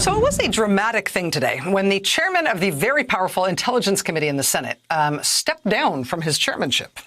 So it was a dramatic thing today when the chairman of the very powerful Intelligence Committee in the Senate stepped down from his chairmanship.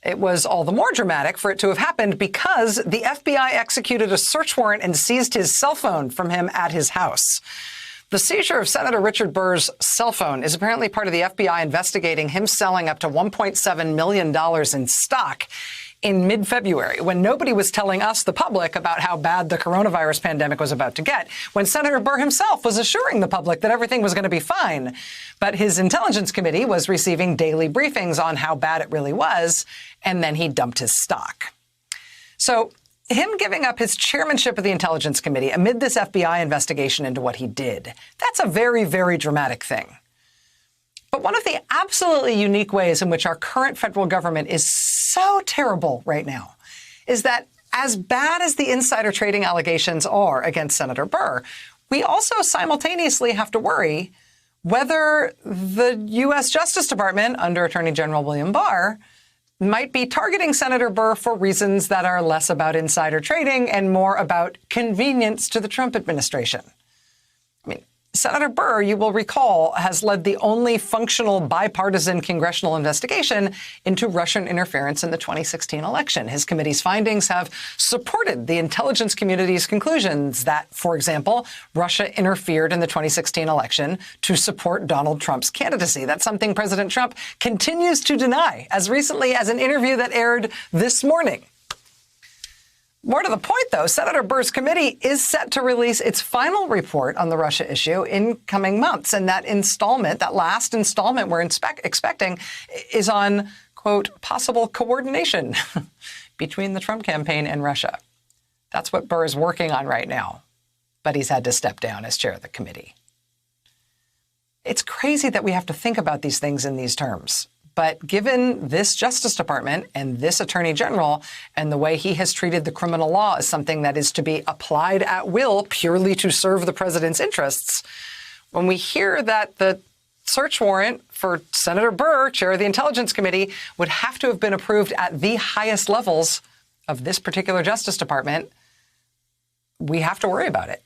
It was all the more dramatic for it to have happened because the FBI executed a search warrant and seized his cell phone from him at his house. The seizure of Senator Richard Burr's cell phone is apparently part of the FBI investigating him selling up to $1.7 million in stock in mid-February, when nobody was telling us, the public, about how bad the coronavirus pandemic was about to get, when Senator Burr himself was assuring the public that everything was going to be fine. But his Intelligence Committee was receiving daily briefings on how bad it really was, and then he dumped his stock. So him giving up his chairmanship of the Intelligence Committee amid this FBI investigation into what he did, that's a very, very dramatic thing. But one of the absolutely unique ways in which our current federal government is so terrible right now is that as bad as the insider trading allegations are against Senator Burr, we also simultaneously have to worry whether the U.S. Justice Department, under Attorney General William Barr, might be targeting Senator Burr for reasons that are less about insider trading and more about convenience to the Trump administration. I mean, Senator Burr, you will recall, has led the only functional bipartisan congressional investigation into Russian interference in the 2016 election. His committee's findings have supported the intelligence community's conclusions that, for example, Russia interfered in the 2016 election to support Donald Trump's candidacy. That's something President Trump continues to deny, as recently as an interview that aired this morning. More to the point, though, Senator Burr's committee is set to release its final report on the Russia issue in coming months. And that installment, that last installment we're expecting, is on, quote, possible coordination between the Trump campaign and Russia. That's what Burr is working on right now. But he's had to step down as chair of the committee. It's crazy that we have to think about these things in these terms. But given this Justice Department and this Attorney General and the way he has treated the criminal law as something that is to be applied at will purely to serve the president's interests, when we hear that the search warrant for Senator Burr, chair of the Intelligence Committee, would have to have been approved at the highest levels of this particular Justice Department, we have to worry about it.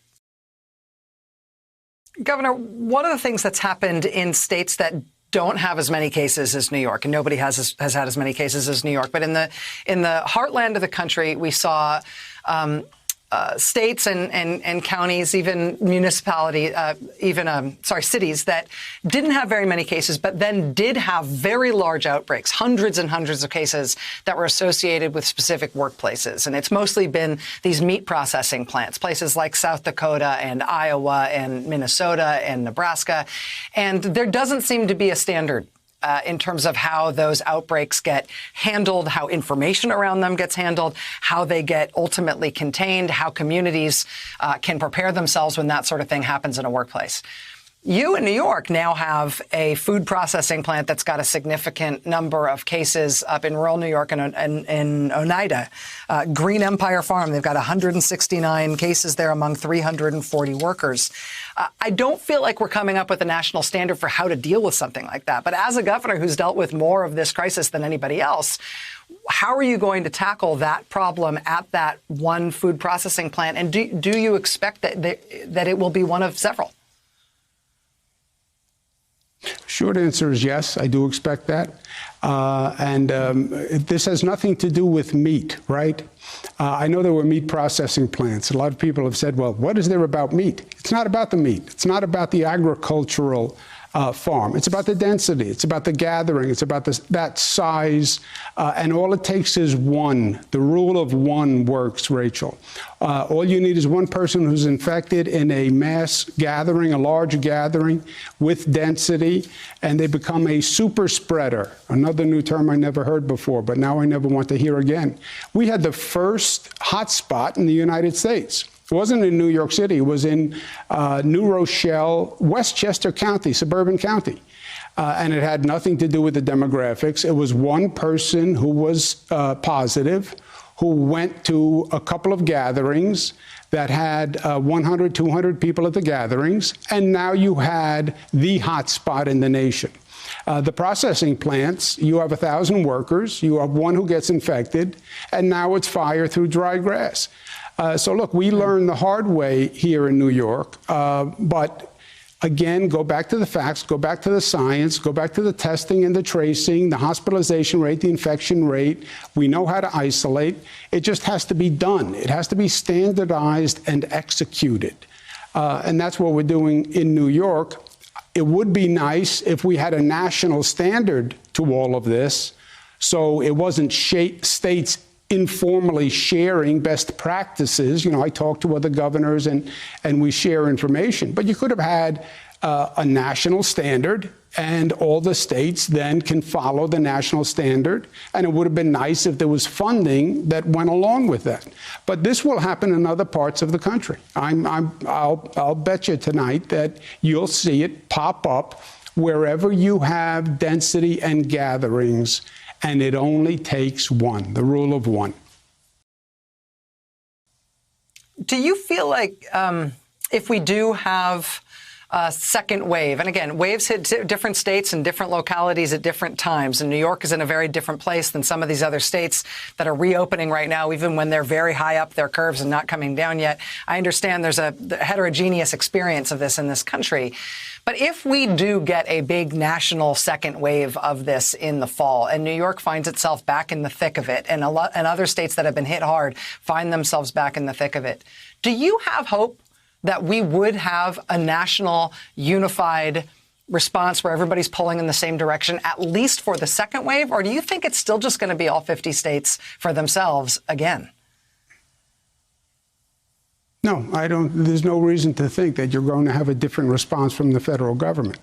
Governor, one of the things that's happened in states that don't have as many cases as New York, and nobody has had as many cases as New York. But in the heartland of the country, we saw states and counties, even municipality, cities that didn't have very many cases, but then did have very large outbreaks, hundreds and hundreds of cases that were associated with specific workplaces. And it's mostly been these meat processing plants, places like South Dakota and Iowa and Minnesota and Nebraska. And there doesn't seem to be a standard in terms of how those outbreaks get handled, how information around them gets handled, how they get ultimately contained, how communities can prepare themselves when that sort of thing happens in a workplace. You in New York now have a food processing plant that's got a significant number of cases up in rural New York and in Oneida. Green Empire Farm, they've got 169 cases there among 340 workers. I don't feel like we're coming up with a national standard for how to deal with something like that. But as a governor who's dealt with more of this crisis than anybody else, how are you going to tackle that problem at that one food processing plant? And do you expect that it will be one of several? Short answer is yes, I do expect that. This has nothing to do with meat, right? I know there were meat processing plants. A lot of people have said, well, what is there about meat? It's not about the meat. It's not about the agricultural farm. It's about the density. It's about the gathering. It's about that size. And all it takes is one. The rule of one works, Rachel. All you need is one person who's infected in a mass gathering, a large gathering with density, and they become a super spreader. Another new term I never heard before, but now I never want to hear again. We had the first hotspot in the United States. It wasn't in New York City. It was in New Rochelle, Westchester County, suburban county. And it had nothing to do with the demographics. It was one person who was positive, who went to a couple of gatherings that had 100, 200 people at the gatherings. And now you had the hot spot in the nation. The processing plants, you have 1,000 workers, you have one who gets infected, and now it's fire through dry grass. So look, we learned the hard way here in New York, but again, go back to the facts, go back to the science, go back to the testing and the tracing, the hospitalization rate, the infection rate. We know how to isolate. It just has to be done. It has to be standardized and executed. And that's what we're doing in New York. It would be nice if we had a national standard to all of this, so it wasn't states informally sharing best practices. You know, I talk to other governors and we share information. But you could have had a national standard, and all the states then can follow the national standard. And it would have been nice if there was funding that went along with that. But this will happen in other parts of the country. I'll bet you tonight that you'll see it pop up wherever you have density and gatherings. And it only takes one, the rule of one. Do you feel like if we do have a second wave, and again, waves hit different states and different localities at different times, and New York is in a very different place than some of these other states that are reopening right now, even when they're very high up their curves and not coming down yet. I understand there's a heterogeneous experience of this in this country. But if we do get a big national second wave of this in the fall, and New York finds itself back in the thick of it, and other states that have been hit hard find themselves back in the thick of it, do you have hope that we would have a national unified response where everybody's pulling in the same direction, at least for the second wave? Or do you think it's still just going to be all 50 states for themselves again? No, I don't. There's no reason to think that you're going to have a different response from the federal government.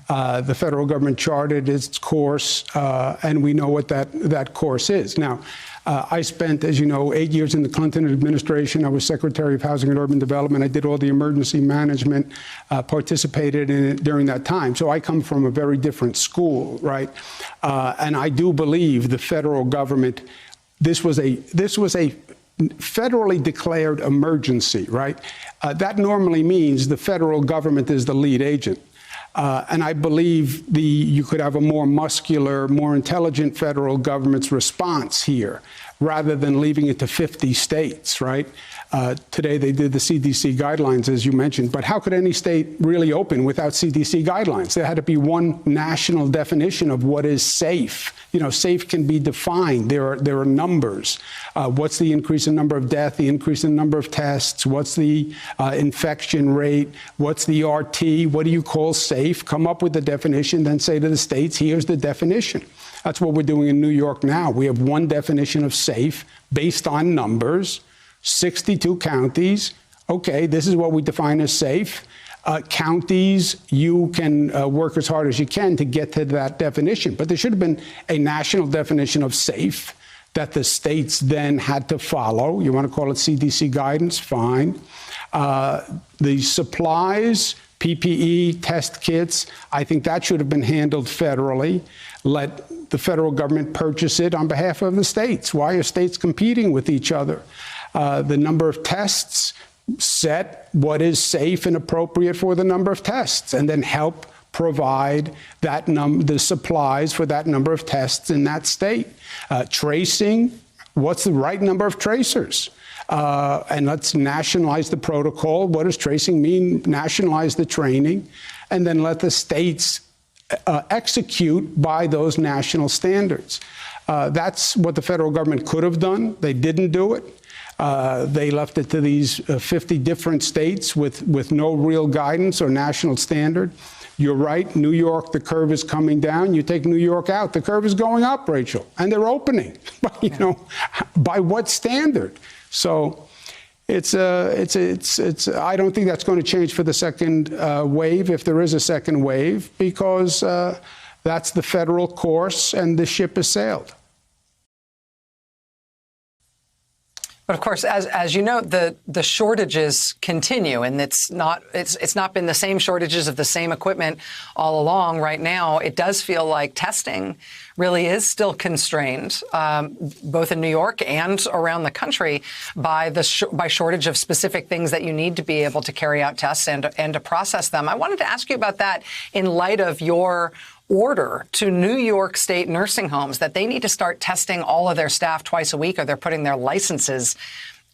The federal government charted its course, and we know what that course is. Now, I spent, as you know, 8 years in the Clinton administration. I was Secretary of Housing and Urban Development. I did all the emergency management, participated in it during that time. So I come from a very different school, right? And I do believe the federal government, this was a federally declared emergency, right? That normally means the federal government is the lead agent. And I believe you could have a more muscular, more intelligent federal government's response here, rather than leaving it to 50 states, right? Today they did the CDC guidelines, as you mentioned, but how could any state really open without CDC guidelines? There had to be one national definition of what is safe. You know, safe can be defined. There are numbers. What's the increase in number of deaths, the increase in number of tests? What's the infection rate? What's the RT? What do you call safe? Come up with the definition, then say to the states, here's the definition. That's what we're doing in New York now. We have one definition of safe based on numbers, 62 counties. Okay, this is what we define as safe. Counties, you can work as hard as you can to get to that definition. But there should have been a national definition of safe that the states then had to follow. You want to call it CDC guidance? Fine. The supplies, PPE, test kits, I think that should have been handled federally. Let the federal government purchase it on behalf of the states. Why are states competing with each other? The number of tests, set what is safe and appropriate for the number of tests, and then help provide the supplies for that number of tests in that state. Tracing, what's the right number of tracers? And let's nationalize the protocol. What does tracing mean? Nationalize the training, and then let the states execute by those national standards. That's what the federal government could have done. They didn't do it. They left it to these 50 different states with no real guidance or national standard. You're right, New York, the curve is coming down. You take New York out, the curve is going up, Rachel, and they're opening. But, you know, by what standard? So I don't think that's going to change for the second wave, if there is a second wave, because that's the federal course and the ship has sailed. But of course, as you know, the shortages continue, and it's not been the same shortages of the same equipment all along. Right now, it does feel like testing really is still constrained, both in New York and around the country, by shortage of specific things that you need to be able to carry out tests and to process them. I wanted to ask you about that in light of your order to New York State nursing homes that they need to start testing all of their staff twice a week, or they're putting their licenses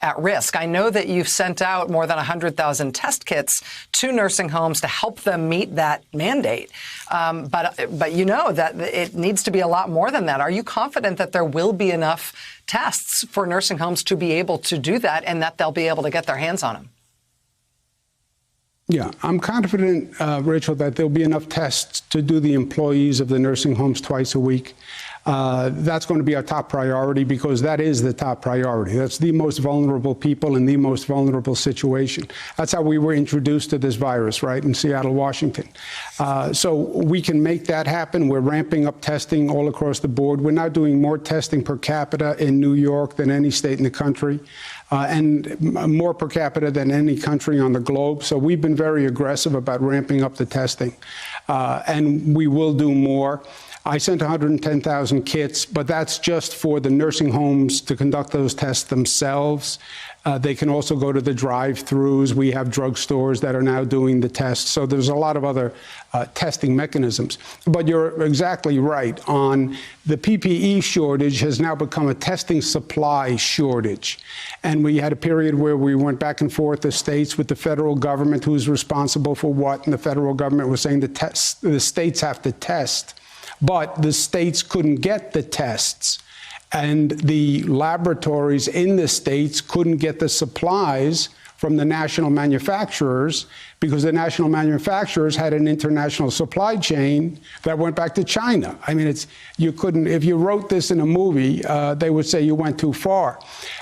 at risk. I know that you've sent out more than 100,000 test kits to nursing homes to help them meet that mandate. But you know that it needs to be a lot more than that. Are you confident that there will be enough tests for nursing homes to be able to do that and that they'll be able to get their hands on them? Yeah, I'm confident, Rachel, that there'll be enough tests to do the employees of the nursing homes twice a week. That's going to be our top priority because that is the top priority. That's the most vulnerable people in the most vulnerable situation. That's how we were introduced to this virus, right, in Seattle, Washington. So we can make that happen. We're ramping up testing all across the board. We're now doing more testing per capita in New York than any state in the country. And more per capita than any country on the globe. So we've been very aggressive about ramping up the testing. And we will do more. I sent 110,000 kits, but that's just for the nursing homes to conduct those tests themselves. They can also go to the drive-thrus. We have drugstores that are now doing the tests. So there's a lot of other testing mechanisms. But you're exactly right on the PPE shortage has now become a testing supply shortage. And we had a period where we went back and forth the states with the federal government who's responsible for what, and the federal government was saying the states have to test. But the states couldn't get the tests. And the laboratories in the states couldn't get the supplies from the national manufacturers because the national manufacturers had an international supply chain that went back to China. I mean, you couldn't, if you wrote this in a movie, they would say you went too far.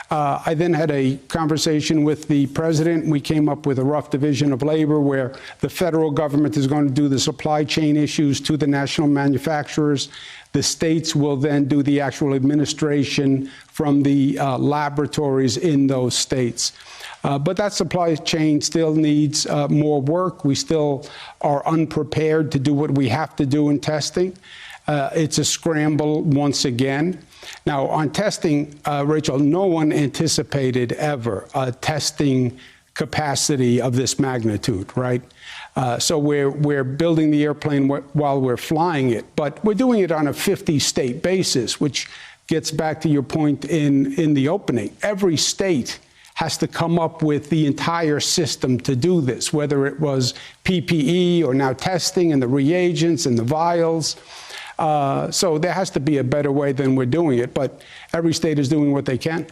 I then had a conversation with the president. We came up with a rough division of labor where the federal government is going to do the supply chain issues to the national manufacturers. The states will then do the actual administration from the laboratories in those states. But that supply chain still needs more work. We still are unprepared to do what we have to do in testing. It's a scramble once again. Now, on testing, Rachel, no one anticipated ever a testing capacity of this magnitude, right? So we're building the airplane while we're flying it, but we're doing it on a 50-state basis, which gets back to your point in the opening. Every state has to come up with the entire system to do this, whether it was PPE or now testing and the reagents and the vials. So there has to be a better way than we're doing it, but every state is doing what they can.